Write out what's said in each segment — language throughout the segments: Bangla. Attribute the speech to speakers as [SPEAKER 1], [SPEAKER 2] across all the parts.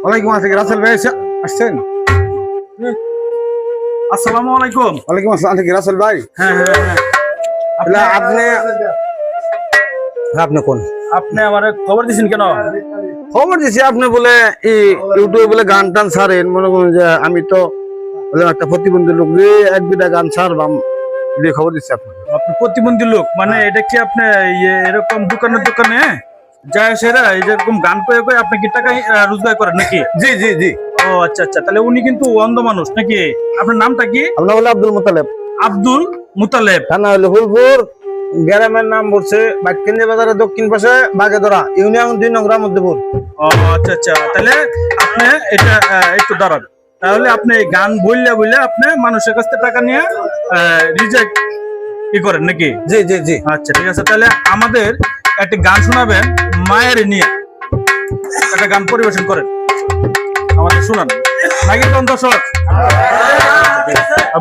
[SPEAKER 1] ওয়ালাইকুম আসসালাম। রাসেল ভাই আসছেন?
[SPEAKER 2] আসসালামু আলাইকুম।
[SPEAKER 1] ওয়ালাইকুম আসসালাম। রাসেল ভাই,
[SPEAKER 2] হ্যাঁ হ্যাঁ হ্যাঁ
[SPEAKER 1] আপনি আপনি কোন?
[SPEAKER 2] আপনি আমার খবর দিছেন কেন?
[SPEAKER 1] খবর দিছি আপনি বলে ইউটিউবে বলে গান টান ছাড়েন। মনে করুন যে আমি তো একটা প্রতিবন্ধী লোক, এক দুটা গান ছাড়বাম, খবর দিচ্ছি আপনাকে।
[SPEAKER 2] আপনি প্রতিবন্ধী লোক মানে এটা কি আপনি এরকম দোকানে যায় সেরা এরকম গান করে করে আপনি কি টাকা রোজগার করেন নাকি?
[SPEAKER 1] জি জি জি।
[SPEAKER 2] ও আচ্ছা আচ্ছা, তাহলে উনি কিন্তু অন্ধ মানুষ নাকি? আপনার নামটা কি?
[SPEAKER 1] আপনার বলে আব্দুল মুতালেব।
[SPEAKER 2] আব্দুল মুতালেব।
[SPEAKER 1] থানা হলো ফুলপুর, গ্রামের নাম পড়ছে বাইকেন্দ্রি বাজারের দক্ষিণ পাশে বাগেদরা, ইউনিয়ন 2 নং গ্রাম মধ্যপুর।
[SPEAKER 2] ও আচ্ছা আচ্ছা, তাহলে আপনি এটা একটু দাঁড়ান। তাহলে আপনি গান বললে আপনি মানুষের কাছ থেকে টাকা নিয়ে রিজেক্ট কি করেন নাকি?
[SPEAKER 1] জি জি জি।
[SPEAKER 2] আচ্ছা ঠিক আছে, তাহলে আমাদের একটা গান শোনাবেন মায়ের নিয়ে, একটা গান পরিবেশন করেন, আমাদের শোনান নাকি কোন দর্শক?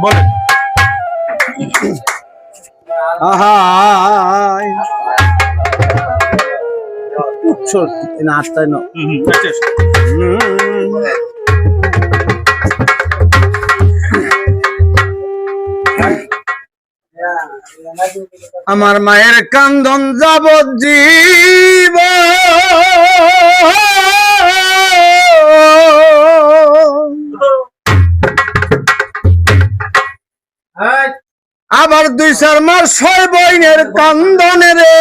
[SPEAKER 2] বলেন।
[SPEAKER 1] আমার মায়ের কান্দন যাবজ্জীব, আবার 2-4 মাস 6 বইনের কান্দনে রে,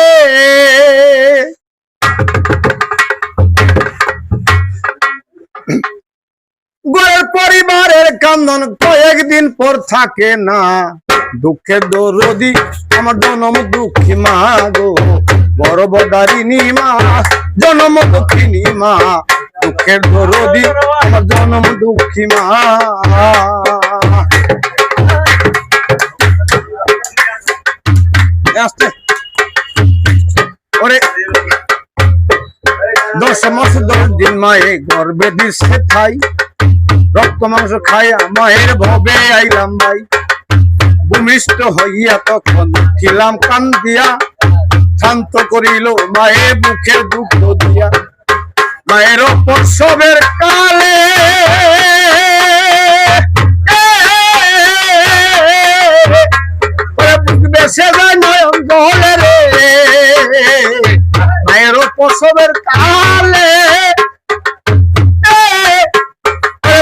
[SPEAKER 1] গোয়ের পরিবারের কান্দন কয়েকদিন পর থাকে না। দুঃখের দরদি আমার জনম দুঃখী মা গো, বড় বদারিনী মা, জনম দুঃখিনী মা। দুঃখের দরদি আমার জনম দুঃখী মা। ওরে 10 মাস 10 দিন মায়ে গর্বে দিছে ঠাই, রক্ত মাংস খাইয়া মায়ের ভবে আইলাম ভাই। ভূমিষ্ঠ হইয়া তখন ছিলাম কান্দিয়া, শান্ত করিল মায়ে বুকের দুঃখ দিয়া। মায়ের প্রসবের কালে বেসে যায় নয়ন জলে রে, মায়ের প্রসবের কালে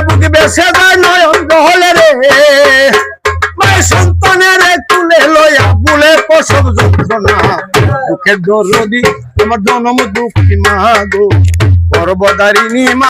[SPEAKER 1] বুকে বেসে যায় নয়ন জলে রে। মায়ের সন্তানের তুলে লইয়া বুলে প্রসব যন্ত্রণা, দুঃখের দরদি আমার জনম দুঃখী মা গো, বড় বদারিনী মা।